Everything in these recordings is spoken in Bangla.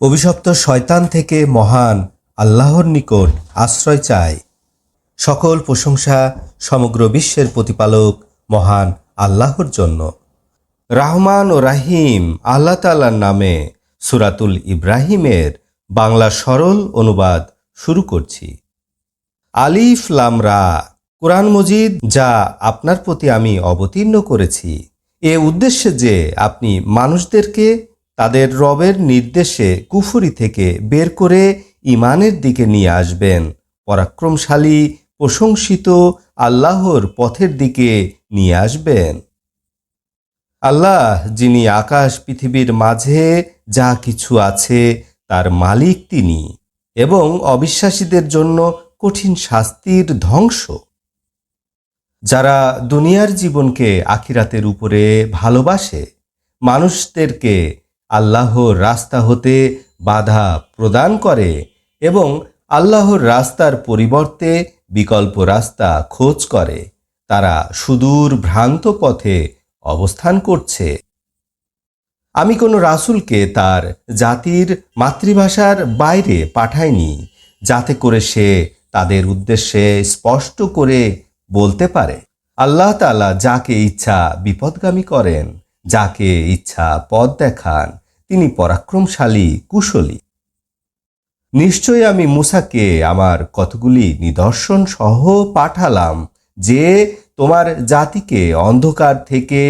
অভিশপ্ত শয়তান থেকে মহান আল্লাহর নিকট আশ্রয় চাই। সকল প্রশংসা সমগ্র বিশ্বের প্রতিপালক মহান আল্লাহর জন্য। রাহমান ও রাহিম আল্লাহ তাআলার নামে সূরাতুল ইব্রাহিমের বাংলা সরল অনুবাদ শুরু করছি। আলিফ লাম রা। কোরআন মজিদ যা আপনার প্রতি আমি অবতীর্ণ করেছি এ উদ্দেশ্যে যে আপনি মানুষদেরকে তাদের রবের নির্দেশে কুফরি থেকে বের করে ঈমানের দিকে নিয়ে আসবেন, পরাক্রমশালী প্রশংসিত আল্লাহর পথের দিকে নিয়ে আসবেন। আল্লাহ যিনি আকাশ পৃথিবীর মাঝে যা কিছু আছে তার মালিক তিনি, এবং অবিশ্বাসীদের জন্য কঠিন শাস্তির ধ্বংস। যারা দুনিয়ার জীবনকে আখিরাতের উপরে ভালোবাসে, মানুষদেরকে আল্লাহর রাস্তা হতে বাধা প্রদান করে এবং আল্লাহর রাস্তার পরিবর্তে বিকল্প রাস্তা খোঁজ করে, তারা সুদূর ভ্রান্ত পথে অবস্থান করছে। আমি কোনো রাসূলকে তার জাতির মাতৃভাষার বাইরে পাঠাইনি, যাতে করে সে তাদের উদ্দেশ্যে স্পষ্ট করে বলতে পারে। আল্লাহ তাআলা যাকে ইচ্ছা বিপদগামী করেন, যাকে ইচ্ছা পথ দেখান, তিনি পরাক্রমশালী কুশলী। নিশ্চয়ই আমি মূসাকে আমার কতগুলি নিদর্শন সহ পাঠালাম যে তোমার জাতিকে অন্ধকার থেকে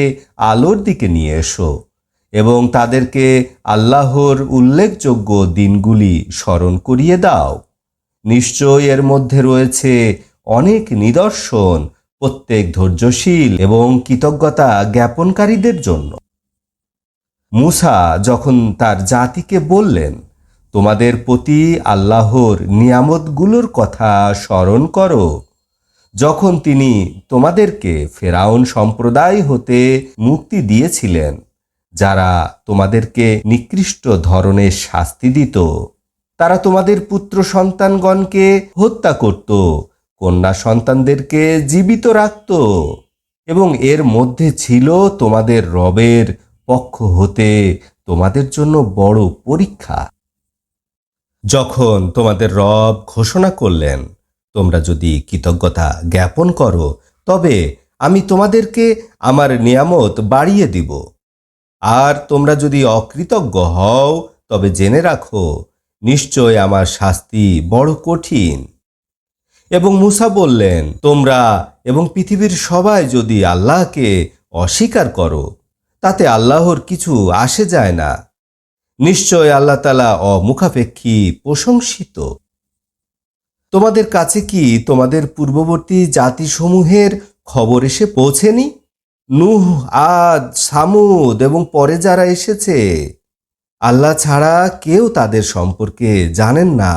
আলোর দিকে নিয়ে এসো এবং তাদেরকে আল্লাহর উল্লেখযোগ্য দিনগুলি স্মরণ করিয়ে দাও। নিশ্চয় এর মধ্যে রয়েছে অনেক নিদর্শন প্রত্যেক ধৈর্যশীল এবং কৃতজ্ঞতা জ্ঞাপনকারীদের জন্য। মূসা যখন তার জাতিকে বললেন, তোমাদের প্রতি আল্লাহর নিয়ামতগুলোর কথা স্মরণ করো, যখন তিনি তোমাদেরকে ফেরাউন সম্প্রদায় হতে মুক্তি দিয়েছিলেন, যারা তোমাদেরকে নিকৃষ্ট ধরনের শাস্তি দিত। তারা তোমাদের পুত্র সন্তানগণকে হত্যা করত, কন্যা সন্তানদেরকে জীবিত রাখত, এবং এর মধ্যে ছিল তোমাদের রবের পক্ষ হতে তোমাদের জন্য বড় পরীক্ষা। যখন তোমাদের রব ঘোষণা করলেন, তোমরা যদি কৃতজ্ঞতা জ্ঞাপন করো তবে আমি তোমাদেরকে আমার নিয়ামত বাড়িয়ে দিব, আর তোমরা যদি অকৃতজ্ঞ হও তবে জেনে রাখো নিশ্চয় আমার শাস্তি বড় কঠিন। এবং মূসা বললেন, তোমরা এবং পৃথিবীর সবাই যদি আল্লাহকে অস্বীকার করো তাতে আল্লাহর কিছু আসে যায় না। নিশ্চয় আল্লাহ তাআলা অমুখাপেক্ষী প্রশংসিত। তোমাদের কাছে কি তোমাদের পূর্ববর্তী জাতিসমূহের খবর এসে পৌঁছেনি? নূহ, আদ, সামুদ এবং পরে যারা এসেছে, আল্লাহ ছাড়া কেউ তাদের সম্পর্কে জানেন না।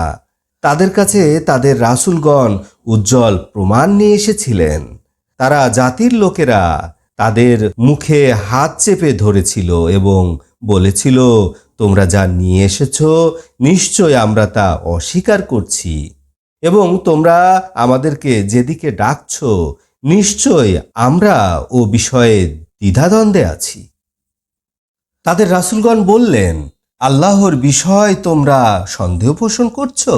তাদের কাছে তাদের রাসূলগণ উজ্জ্বল প্রমাণ নিয়ে এসেছিলেন। তারা জাতির লোকেরা তাদের মুখে হাত চেপে ধরেছিল এবং বলেছিল, তোমরা যা নিয়ে এসেছ নিশ্চয় আমরা তা অস্বীকার করছি, এবং তোমরা আমাদেরকে যেদিকে ডাকছ নিশ্চয় আমরা ও বিষয়ে দ্বিধাদ্বন্দ্বে আছি। তাদের রাসূলগণ বললেন, আল্লাহর বিষয় তোমরা সন্দেহ পোষণ করছো,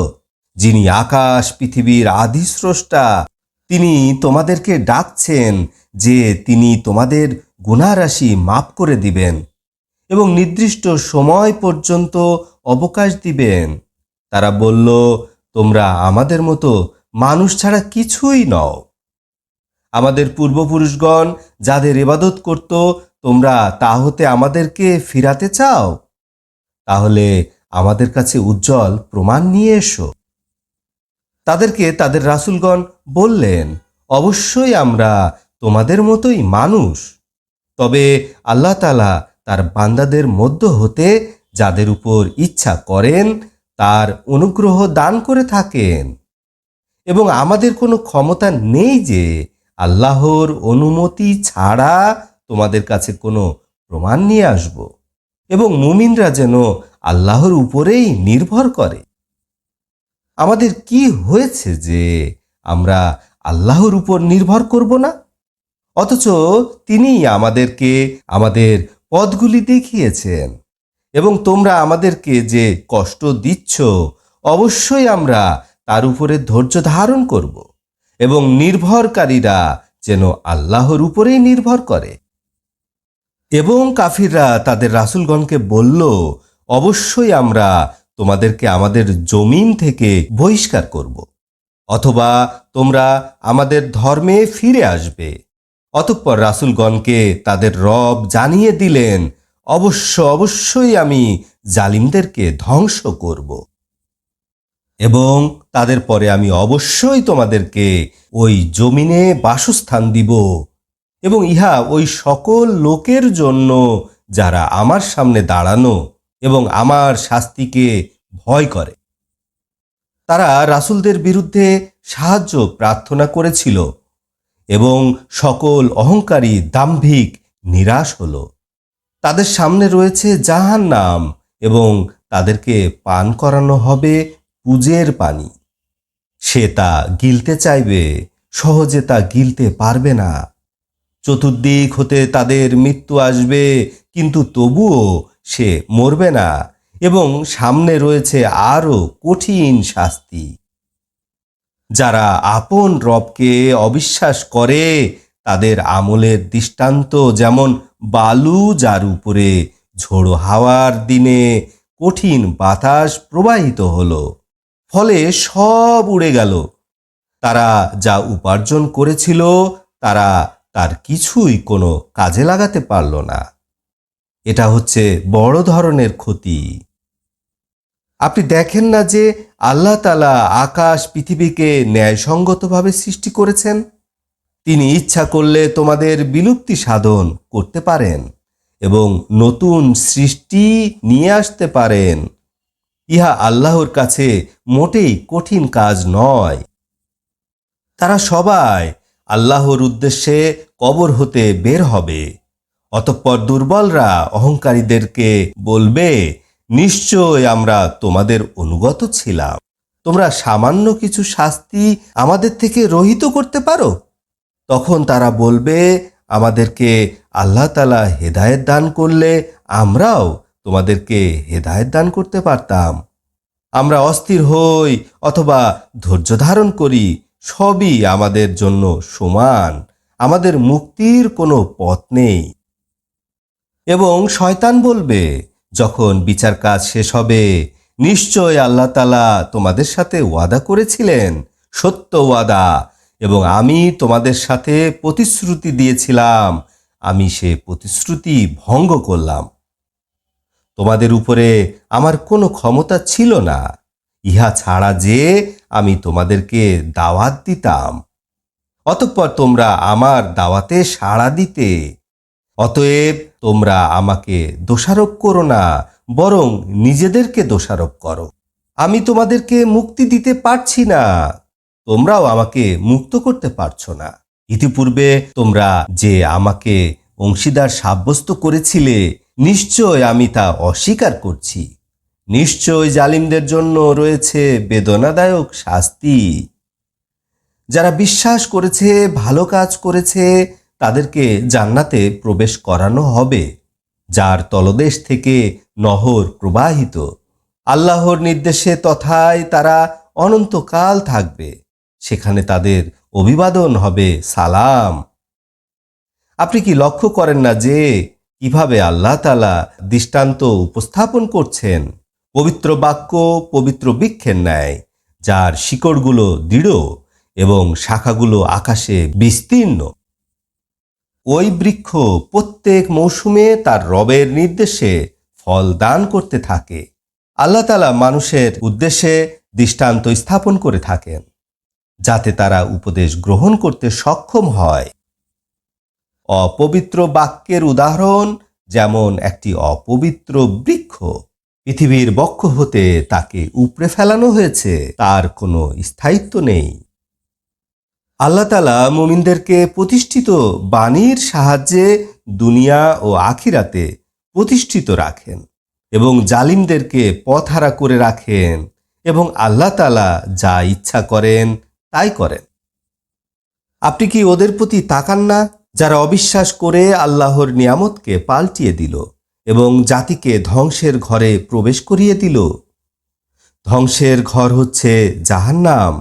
যিনি আকাশ পৃথিবীর আদিস্রষ্টা, তিনি তোমাদেরকে ডাকছেন যে তিনি তোমাদের গুনাহরাশি মাফ করে দিবেন এবং নির্দিষ্ট সময় পর্যন্ত অবকাশ দিবেন। তারা বলল, তোমরা আমাদের মতো মানুষ ছাড়া কিছুই নও। আমাদের পূর্বপুরুষগণ যাদের ইবাদত করত, তোমরা তা হতে আমাদেরকে ফিরাতে চাও? তাহলে আমাদের কাছে উজ্জ্বল প্রমাণ নিয়ে এসো। তাদেরকে তাদের রাসূলগণ বললেন, অবশ্যই আমরা তোমাদের মতোই মানুষ, তবে আল্লাহ তাআলা তার বান্দাদের মধ্য হতে যাদের উপর ইচ্ছা করেন তার অনুগ্রহ দান করে থাকেন, এবং আমাদের কোনো ক্ষমতা নেই যে আল্লাহর অনুমতি ছাড়া তোমাদের কাছে কোনো প্রমাণ নিয়ে আসব, এবং মুমিনরা যেন আল্লাহর উপরেই নির্ভর করে। আমাদের কি হয়েছে যে আমরা আল্লাহর উপর নির্ভর করব না? অথচ তিনি আমাদেরকে আমাদের পথগুলি দেখিয়েছেন এবং তোমরা আমাদেরকে যে কষ্ট দিচ্ছ, অবশ্যই আমরা তার উপরে ধৈর্য ধারণ করব এবং নির্ভরকারীরা যেন আল্লাহর উপরেই নির্ভর করে। এবং কাফিররা তাদের রাসূলগণকে বলল, অবশ্যই আমরা তোমাদেরকে আমাদের জমিন থেকে বহিষ্কার করব, অথবা তোমরা আমাদের ধর্মে ফিরে আসবে। অতঃপর রাসূলগণকে তাদের রব জানিয়ে দিলেন, অবশ্যই আমি জালিমদেরকে ধ্বংস করব এবং তাদের পরে আমি অবশ্যই তোমাদেরকে ওই জমিনে বাসস্থান দিব এবং ইহা ওই সকল লোকের জন্য যারা আমার সামনে দাঁড়ানো এবং আমার শাস্তিকে ভয় করে। তারা রাসূলদের বিরুদ্ধে সাহায্য প্রার্থনা করেছিল এবং সকল অহংকারী দাম্ভিক নিরাশ হলো। তাদের সামনে রয়েছে জাহান্নাম এবং তাদেরকে পান করানো হবে পুজের পানি। সে তা গিলতে চাইবে, সহজে তা গিলতে পারবে না। চতুর্দিক হতে তাদের মৃত্যু আসবে, কিন্তু তবুও সে মরবে না এবং সামনে রয়েছে আরো কঠিন শাস্তি। যারা আপন রবকে অবিশ্বাস করে, তাদের আমলের দৃষ্টান্ত যেমন বালু যার উপরে ঝোড়ো হাওয়ার দিনে কঠিন বাতাস প্রবাহিত হলো, ফলে সব উড়ে গেল। তারা যা উপার্জন করেছিল তারা তার কিছুই কোনো কাজে লাগাতে পারল না। এটা হচ্ছে বড় ধরনের ক্ষতি। আপনি দেখেন না যে আল্লাহ তাআলা আকাশ পৃথিবীকে ন্যায়সঙ্গতভাবে সৃষ্টি করেছেন? তিনি ইচ্ছা করলে তোমাদের বিলুপ্তি সাধন করতে পারেন এবং নতুন সৃষ্টি নিয়ে আসতে পারেন। ইহা আল্লাহর কাছে মোটেই কঠিন কাজ নয়। তারা সবাই আল্লাহর উদ্দেশ্যে কবর হতে বের হবে। অতঃপর দুর্বলরা অহংকারীদেরকে বলবে, নিশ্চয় আমরা তোমাদের অনুগত ছিলাম। তোমরা সামান্য কিছু শাস্তি আমাদের থেকে রহিত করতে পারো? তখন তারা বলবে, আমাদেরকে আল্লাহ তাআলা হেদায়েত দান করলে আমরাও তোমাদেরকে হেদায়েত দান করতে পারতাম। আমরা অস্থির হই অথবা ধৈর্য ধারণ করি, সবই আমাদের জন্য সমান। আমাদের মুক্তির কোনো পথ নেই। এবং শয়তান বলবে, যখন বিচার কাজ শেষ হবে, নিশ্চয় আল্লাহ তাআলা তোমাদের সাথে ওয়াদা করেছিলেন, সত্য ওয়াদা, এবং আমি তোমাদের সাথে প্রতিশ্রুতি দিয়েছিলাম, আমি সে প্রতিশ্রুতি ভঙ্গ করলাম। তোমাদের উপরে আমার কোনো ক্ষমতা ছিল না, ইহা ছাড়া যে আমি তোমাদেরকে দাওয়াত দিতাম। অতঃপর তোমরা আমার দাওয়াতে সাড়া দিতে। অতএব তোমরা আমাকে দোষারোপ করো না, বরং নিজেদেরকে দোষারোপ করো। আমি তোমাদেরকে মুক্তি দিতে পারছি না, তোমরাও আমাকে মুক্ত করতে পারছো না। ইতিপূর্বে তোমরা যে আমাকে অংশীদার সাব্যস্ত করেছিলে, নিশ্চয় আমি তা অস্বীকার করছি। নিশ্চয় জালিমদের জন্য রয়েছে বেদনাদায়ক শাস্তি। যারা বিশ্বাস করেছে, ভালো কাজ করেছে, তাদেরকে জান্নাতে প্রবেশ করানো হবে, যার তলদেশ থেকে নহর প্রবাহিত। আল্লাহর নির্দেশে তথায় তারা অনন্তকাল থাকবে। সেখানে তাদের অভিবাদন হবে সালাম। আপনি কি লক্ষ্য করেন না যে কিভাবে আল্লাহ তাআলা দৃষ্টান্ত উপস্থাপন করছেন? পবিত্র বাক্য পবিত্র বৃক্ষের ন্যায়, যার শিকড়গুলো দৃঢ় এবং শাখাগুলো আকাশে বিস্তীর্ণ। ওই বৃক্ষ প্রত্যেক মৌসুমে তার রবের নির্দেশে ফল দান করতে থাকে। আল্লাহ তাআলা মানুষের উদ্দেশ্যে দৃষ্টান্ত স্থাপন করে থাকেন, যাতে তারা উপদেশ গ্রহণ করতে সক্ষম হয়। অপবিত্র বাক্যের উদাহরণ যেমন একটি অপবিত্র বৃক্ষ। পৃথিবীর বক্ষ হতে তাকে উপড়ে ফেলানো হয়েছে, তার কোনো স্থায়িত্ব নেই। আল্লাহ তাআলা মুমিনদেরকে প্রতিষ্ঠিত বাণীর সাহায্যে দুনিয়া ও আখিরাতে প্রতিষ্ঠিত রাখেন এবং জালিমদেরকে পথহারা করে রাখেন, এবং আল্লাহ তাআলা যা ইচ্ছা করেন তাই করেন। আপনি কি ওদের প্রতি তাকান না, যারা অবিশ্বাস করে আল্লাহর নিয়ামতকে পাল্টিয়ে দিল এবং জাতিকে ধ্বংসের ঘরে প্রবেশ করিয়ে দিল। ধ্বংসের ঘর হচ্ছে জাহান্নাম,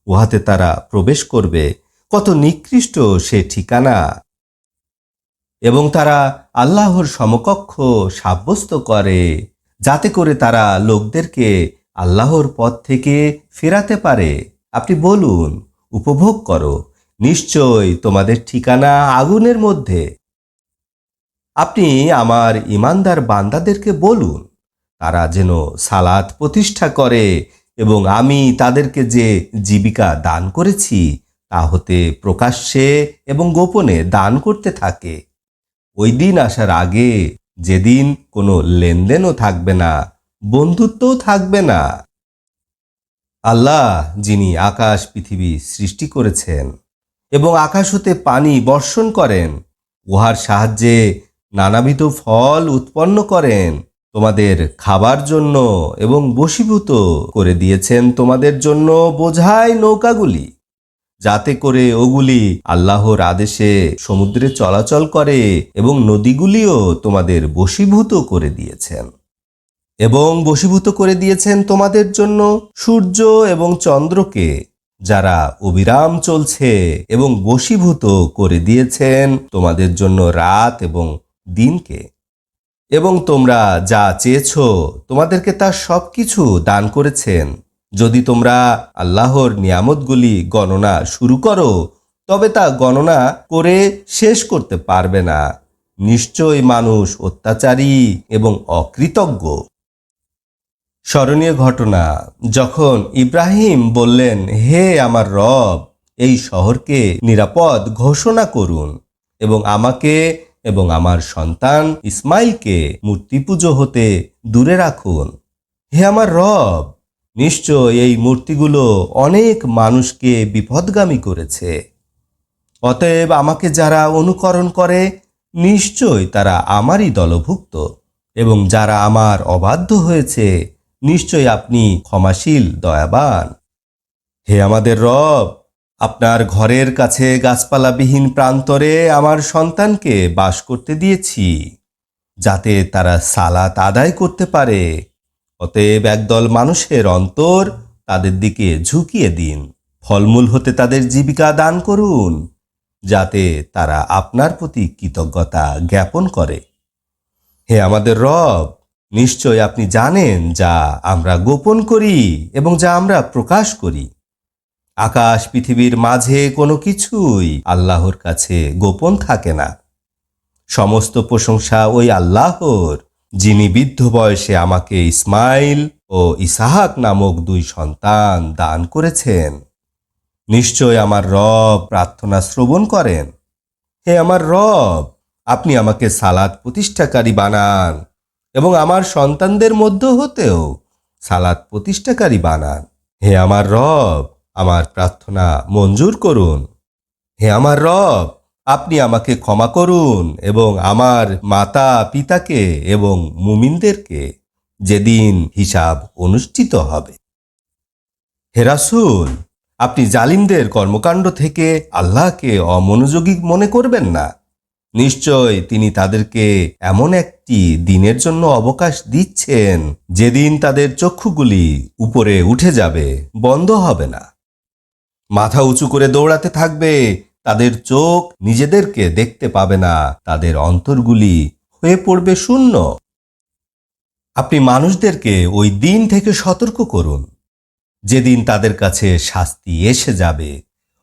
উহাতে তারা প্রবেশ করবে। কত নিকৃষ্ট সে ঠিকানা! এবং তারা আল্লাহর সমকক্ষ সাব্যস্ত করে, যাতে করে তারা লোকদেরকে আল্লাহর পথ থেকে ফেরাতে পারে। আপনি বলুন, উপভোগ করো, নিশ্চয় তোমাদের ঠিকানা আগুনের মধ্যে। আপনি আমার ইমানদার বান্দাদেরকে বলুন, তারা যেন সালাত প্রতিষ্ঠা করে এবং আমি তাদেরকে যে জীবিকা দান করেছি তা হতে প্রকাশ্যে এবং গোপনে দান করতে থাকে। ওই দিন আসার আগে, যেদিন কোনো লেনদেনও থাকবে না, বন্ধুত্বও থাকবে না। আল্লাহ যিনি আকাশ পৃথিবী সৃষ্টি করেছেন এবং আকাশ হতে পানি বর্ষণ করেন, উহার সাহায্যে নানাবিধ ফল উৎপন্ন করেন তোমাদের খাবার জন্য এবং বশীভূত করে দিয়েছেন তোমাদের জন্য বোঝাই নৌকাগুলি, যাতে করে ওগুলি আল্লাহর আদেশে সমুদ্রে চলাচল করে, এবং নদীগুলিও তোমাদের বশীভূত করে দিয়েছেন। এবং বশীভূত করে দিয়েছেন তোমাদের জন্য সূর্য এবং চন্দ্রকে, যারা অবিরাম চলছে, এবং বশীভূত করে দিয়েছেন তোমাদের জন্য রাত এবং দিনকে। এবং তোমরা যা চেয়েছ তোমাদেরকে তা সবকিছু দান করেছেন। যদি তোমরা আল্লাহর নিয়ামতগুলি গণনা শুরু করো, তবে তা গণনা করে শেষ করতে পারবে না। নিশ্চয় মানুষ অত্যাচারী এবং অকৃতজ্ঞ। স্মরণীয় ঘটনা, যখন ইব্রাহিম বললেন, হে আমার রব, এই শহরকে নিরাপদ ঘোষণা করুন এবং আমাকে এবং আমার সন্তান ইসমাইলকে মূর্তি পুজো হতে দূরে রাখুন। হে আমার রব, নিশ্চয় এই মূর্তিগুলো অনেক মানুষকে বিপদগামী করেছে। অতএব আমাকে যারা অনুকরণ করে, নিশ্চয় তারা আমারই দলভুক্ত, এবং যারা আমার অবাধ্য হয়েছে, নিশ্চয় আপনি ক্ষমাশীল দয়াবান। হে আমাদের রব, আপনার ঘরের কাছে গাছপালাবিহীন প্রান্তরে আমার সন্তানকে বাস করতে দিয়েছি, যাতে তারা সালাত আদায় করতে পারে। অতএব একদল মানুষের অন্তর তাদের দিকে ঝুঁকিয়ে দিন, ফলমূল হতে তাদের জীবিকা দান করুন, যাতে তারা আপনার প্রতি কৃতজ্ঞতা জ্ঞাপন করে। হে আমাদের রব, নিশ্চয় আপনি জানেন যা আমরা গোপন করি এবং যা আমরা প্রকাশ করি। আকাশ পৃথিবীর মাঝে কোনো কিছুই আল্লাহর কাছে গোপন থাকে না। সমস্ত প্রশংসা ওই আল্লাহর, যিনি বৃদ্ধ বয়সে আমাকে ইসমাইল ও ইসাহাক নামক দুই সন্তান দান করেছেন। নিশ্চয় আমার রব প্রার্থনা শ্রবণ করেন। হে আমার রব, আপনি আমাকে সালাত প্রতিষ্ঠাকারী বানান এবং আমার সন্তানদের মধ্য হতেও সালাত প্রতিষ্ঠাকারী বানান। হে আমার রব, আমার প্রার্থনা মঞ্জুর করুন। হে আমার রব, আপনি আমাকে ক্ষমা করুন এবং আমার মাতা পিতাকে এবং মুমিনদেরকে, যেদিন হিসাব অনুষ্ঠিত হবে। হে রাসূল, আপনি জালিমদের কর্মকাণ্ড থেকে আল্লাহকে অমনোযোগী মনে করবেন না। নিশ্চয় তিনি তাদেরকে এমন একটি দিনের জন্য অবকাশ দিচ্ছেন, যেদিন তাদের চক্ষুগুলি উপরে উঠে যাবে, বন্ধ হবে না। মাথা উঁচু করে দৌড়াতে থাকবে, তাদের চোখ নিজেদেরকে দেখতে পাবে না, তাদের অন্তরগুলি হয়ে পড়বে শূন্য। আপনি মানুষদেরকে ওই দিন থেকে সতর্ক করুন, যেদিন তাদের কাছে শাস্তি এসে যাবে।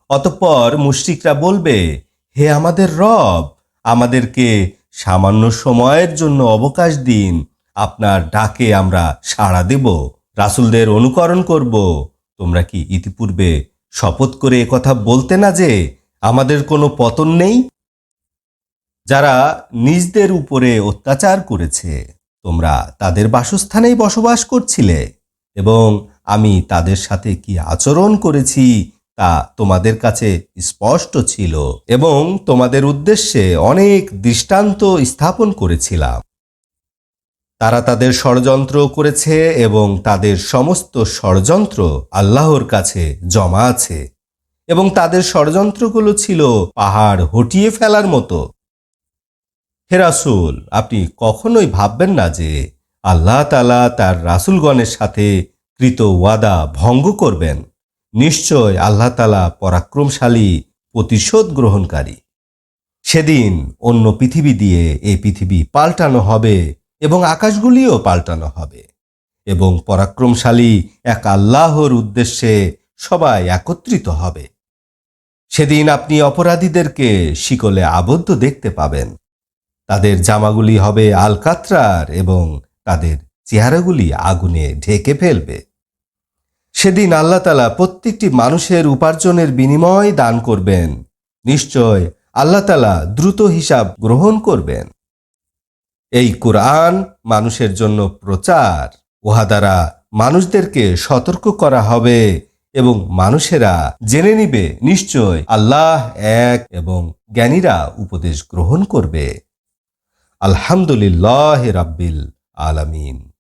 অতঃপর মুশরিকরা বলবে, হে আমাদের রব, আমাদেরকে সামান্য সময়ের জন্য অবকাশ দিন, আপনার ডাকে আমরা সাড়া দেব, রাসূলদের অনুকরণ করব। তোমরা কি ইতিপূর্বে শপথ করে একথা বলতে না যে আমাদের কোনো পতন নেই? যারা নিজদের উপরে অত্যাচার করেছে, তোমরা তাদের বাসস্থানেই বসবাস করছিলে, এবং আমি তাদের সাথে কি আচরণ করেছি তা তোমাদের কাছে স্পষ্ট ছিল, এবং তোমাদের উদ্দেশ্যে অনেক দৃষ্টান্ত স্থাপন করেছিলাম। তারা তাদের ষড়যন্ত্র করেছে এবং তাদের সমস্ত ষড়যন্ত্র আল্লাহর কাছে জমা আছে, এবং তাদের ষড়যন্ত্রগুলো ছিল পাহাড় হটিয়ে ফেলার মতো। হে রাসূল, আপনি কখনোই ভাববেন না যে আল্লাহ তাআলা তার রাসূলগণের সাথে কৃত ওয়াদা ভঙ্গ করবেন। নিশ্চয় আল্লাহ তাআলা পরাক্রমশালী, প্রতিশোধ গ্রহণকারী। সেদিন অন্য পৃথিবী দিয়ে এই পৃথিবী পাল্টানো হবে এবং আকাশগুলিও পাল্টানো হবে এবং পরাক্রমশালী এক আল্লাহর উদ্দেশ্যে সবাই একত্রিত হবে। সেদিন আপনি অপরাধীদেরকে শিকলে আবদ্ধ দেখতে পাবেন। তাদের জামাগুলি হবে আলকাত্রার এবং তাদের চেহারাগুলি আগুনে ঢেকে ফেলবে। সেদিন আল্লাহ তাআলা প্রত্যেকটি মানুষের উপার্জনের বিনিময় দান করবেন। নিশ্চয় আল্লাহ তাআলা দ্রুত হিসাব গ্রহণ করবেন। এই কুরআন মানুষের জন্য প্রচার। উহা দ্বারা মানুষদেরকে সতর্ক করা হবে এবং মানুষেরা জেনে নিবে নিশ্চয় আল্লাহ এক এবং জ্ঞানীরা উপদেশ গ্রহণ করবে। আলহামদুলিল্লাহ রাব্বিল আলামিন।